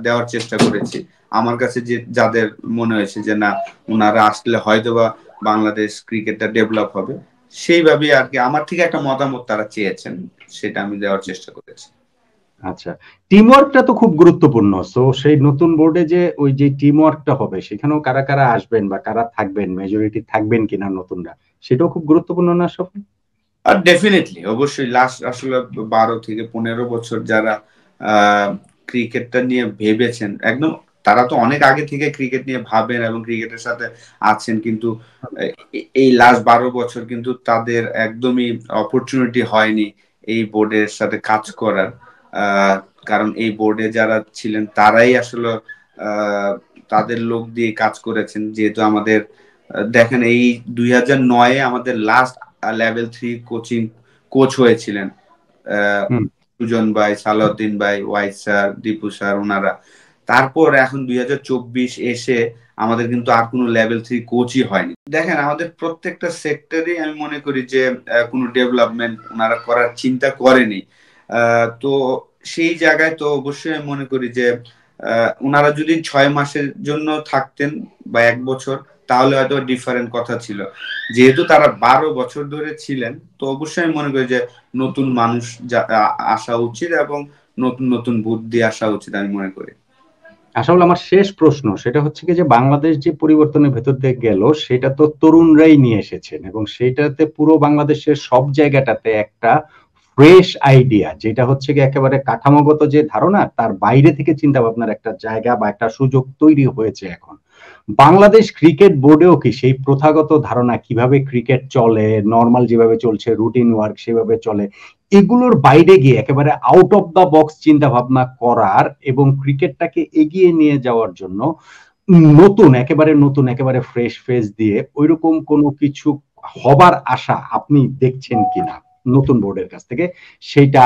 দেওয়ার চেষ্টা করেছি। আমার কাছে যে যাদের মনে হয়েছে যে না, ওনারা আসলে হয়তোবা বাংলাদেশ ক্রিকেটটা ডেভেলপ হবে, সেইভাবেই আর কি আমার থেকে একটা মতামত তারা চেয়েছেন, সেটা আমি দেওয়ার চেষ্টা করেছি। আচ্ছা, টিম ওয়ার্কটা তো খুব গুরুত্বপূর্ণ, সো সেই নতুন বোর্ডে যে ওই যে টিম ওয়ার্কটা হবে সেখানেও কারা কারা আসবেন বা কারা থাকবেন, মেজরিটি থাকবেন কিনা নতুনরা, সেটাও খুব গুরুত্বপূর্ণ না আশরাফুল? আর ডেফিনেটলি অবশ্যই লাস্ট আসলে 12 থেকে 15 বছর যারা ক্রিকেটটা নিয়ে ভেবেছেন একদম, তারা তো অনেক আগে থেকে ক্রিকেট নিয়ে ভাবেন এবং ক্রিকেটের সাথে আছেন, কিন্তু এই লাস্ট 12 বছর কিন্তু তাদের একদমই অপরচুনিটি হয়নি এই বোর্ডের সাথে কাজ করার। কারণ এই বোর্ডে যারা ছিলেন তারাই আসলে তাদের লোক দিয়ে কাজ করেছেন। যেহেতু আমাদের দেখেন এই 2009-এ আমাদের লাস্ট লেভেল 3 কোচ হয়েছিলেন সুজন ভাই, সালাউদ্দিন ভাই, ওয়াইস স্যার, দীপু স্যার, ওনারা। তারপর এখন 2024 এসে আমাদের কিন্তু আর কোনো লেভেল 3 কোচই হয়নি। দেখেন আমাদের প্রত্যেকটা সেক্টরে আমি মনে করি যে কোনো ডেভেলপমেন্ট ওনারা করার চিন্তা করেনি। তো সেই জায়গায় তো অবশ্যই আমি মনে করি যে ওনারা যদি 6 মাসের জন্য থাকতেন বা 1 বছর, তাহলে হয়তো ডিফারেন্ট কথা ছিল। যেহেতু তারা 12 বছর ধরে ছিলেন, তো অবশ্যই আমি মনে করি যে নতুন মানুষ আসা উচিত এবং নতুন নতুন বুদ্ধি আসা উচিত আমি মনে করি। আসলে আমার শেষ প্রশ্ন সেটা হচ্ছে কি যে বাংলাদেশ যে পরিবর্তনের ভেতর দিয়ে গেল সেটা তো তরুণরাই নিয়ে এসেছেন এবং সেটাতে পুরো বাংলাদেশের সব জায়গাটাতে একটা ফ্রেশ আইডিয়া, যেটা হচ্ছে কি একেবারে কাঠামোগত যে ধারণা তার বাইরে থেকে চিন্তা ভাবনার একটা জায়গা বা একটা সুযোগ তৈরি হয়েছে এখন। বাংলাদেশ ক্রিকেট বোর্ডেও কি সেই প্রথাগত ধারণা কিভাবে ক্রিকেট চলে, নর্মাল যেভাবে চলছে রুটিন ওয়ার্ক সেভাবে চলে, এগুলোর বাইরে গিয়ে একেবারে আউট অফ দা বক্স চিন্তা ভাবনা করার এবং ক্রিকেটটাকে এগিয়ে নিয়ে যাওয়ার জন্য নতুন একেবারে ফ্রেশ ফেস দিয়ে ওইরকম কোনো কিছু হবার আশা আপনি দেখছেন কিনা নতুন বোর্ডের কাছ থেকে, সেইটা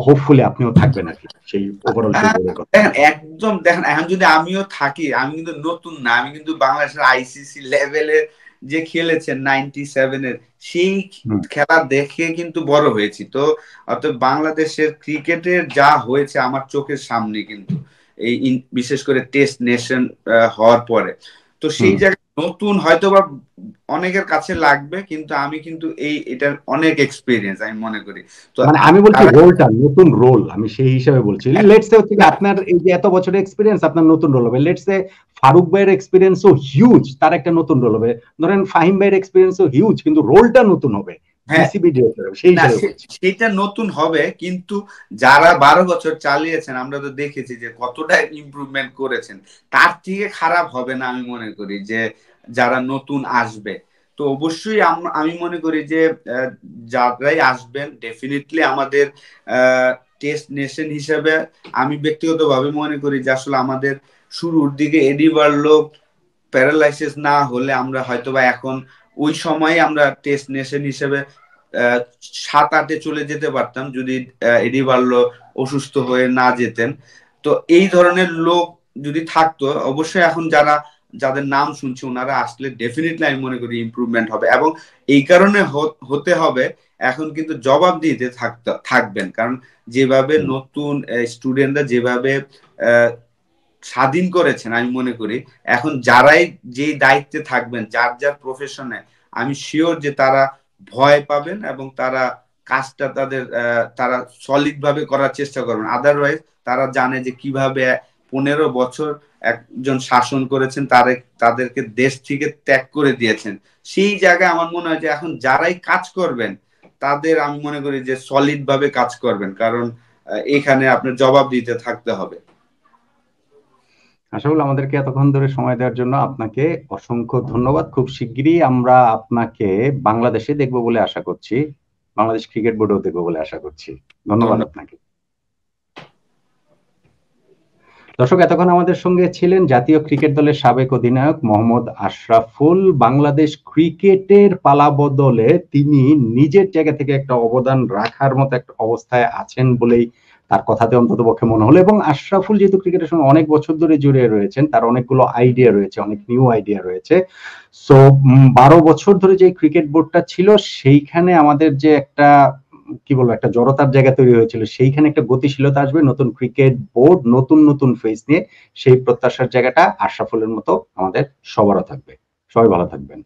হোপফুলি আপনিও থাকবেন আর কি সেই ওভারঅল সেই বোর্ডের কথা। দেখেন একদম, দেখেন এখন যদি আমিও থাকি, আমি কিন্তু নতুন না, আমি কিন্তু বাংলাদেশের আইসিসি লেভেলের যে খেলেছেন 97-এর সেই খেলা দেখে কিন্তু বড় হয়েছি। তো অর্থাৎ বাংলাদেশের ক্রিকেটের যা হয়েছে আমার চোখের সামনে কিন্তু এই বিশেষ করে টেস্ট নেশন হওয়ার পরে, তো সেই জায়গায় নতুন হয়তো বা অনেকের কাছে লাগবে, কিন্তু আমি কিন্তু এটার অনেক এক্সপিরিয়েন্স আমি মনে করি। তো মানে আমি বলছি রোলটা নতুন রোল, আমি সেই হিসাবে বলছি। লেটস সে হচ্ছে আপনার এই যে এত বছরের এক্সপিরিয়েন্স, আপনার নতুন রোল হবে। লেটস সে ফারুক ভাইয়ের এক্সপিরিয়েন্সও হিউজ, তার একটা নতুন রোল হবে। ধরেন ফাহিম ভাইয়ের এক্সপিরিয়েন্সও হিউজ, কিন্তু রোলটা নতুন হবে, বিসিবি ডিরেক্টর হবে, সেই হিসাবে বলছি। সেটা নতুন হবে, কিন্তু যারা 12 বছর চালিয়েছেন আমরা তো দেখেছি যে কতটা ইমপ্রুভমেন্ট করেছেন, তার থেকে খারাপ হবে না আমি মনে করি যে যারা নতুন আসবে। তো অবশ্যই আমি মনে করি যে যারাই আসবেন ডেফিনেটলি আমাদের টেস্ট নেশন হিসেবে আমি ব্যক্তিগতভাবে মনে করি যে আসলে আমাদের শুরুর দিকে এডি বার্লো প্যারালাইসিস না হলে আমরা হয়তোবা এখন ওই সময় আমরা টেস্ট নেশন হিসেবে 7-8-এ চলে যেতে পারতাম যদি এডি বার্লো অসুস্থ হয়ে না যেতেন। তো এই ধরনের লোক যদি থাকতো, অবশ্যই এখন যাদের নাম শুনছি ওনারা আসলে ডেফিনেটলি আমি মনে করি ইমপ্রুভমেন্ট হবে। এবং এই কারণে হতে হবে এখন কিন্তু জবাব দিতে থাকবেন, কারণ যেভাবে নতুন স্টুডেন্টরা যেভাবে স্বাধীন করেছেন আমি মনে করি এখন যারাই যেই দায়িত্বে থাকবেন যার যার প্রফেশনে, আমি শিওর যে তারা ভয় পাবেন এবং তারা কাজটা তারা সলিড ভাবে করার চেষ্টা করবেন। আদারওয়াইজ তারা জানে যে কিভাবে 15 বছর একজন শাসন করেছেন, তাদেরকে দেশ থেকে ত্যাগ করে দিয়েছেন। সেই জায়গায় আমার মনে হয় যে এখন যারাই কাজ করবেন তাদের আমি মনে করি যে সলিড ভাবে কাজ করবেন, কারণ এখানে আপনার জবাব দিতে থাকতে হবে। আশাফুল, আমাদেরকে এতক্ষণ ধরে সময় দেওয়ার জন্য আপনাকে অসংখ্য ধন্যবাদ। খুব শিগগিরই আমরা আপনাকে বাংলাদেশে দেখবো বলে আশা করছি, বাংলাদেশ ক্রিকেট বোর্ডেও দেখবো বলে আশা করছি। ধন্যবাদ আপনাকে। দর্শক, এতক্ষণ আমাদের সঙ্গে ছিলেন জাতীয় ক্রিকেট দলের সাবেক অধিনায়ক মোহাম্মদ আশরাফুল। বাংলাদেশ ক্রিকেটের পালাবদলে তিনি নিজের জায়গা থেকে একটা অবদান রাখার মতো একটা অবস্থায় আছেন বলেই তার কথাতে অন্তত পক্ষে মনে হলো। এবং আশরাফুল যেহেতু ক্রিকেটের সঙ্গে অনেক বছর ধরে জড়িয়ে রয়েছেন, তার অনেকগুলো আইডিয়া রয়েছে, অনেক নিউ আইডিয়া রয়েছে। সো 12 বছর ধরে যে ক্রিকেট বোর্ডটা ছিল সেইখানে আমাদের যে একটা কি বলবো একটা জড়তার জায়গা তৈরি হয়েছিল, সেইখানে একটা গতিশীলতা আসবে। নতুন ক্রিকেট বোর্ড নতুন নতুন ফেস নিয়ে, সেই প্রত্যাশার জায়গাটা আশরাফুলের মতো আমাদের সবারও থাকবে। সবাই ভালো থাকবেন।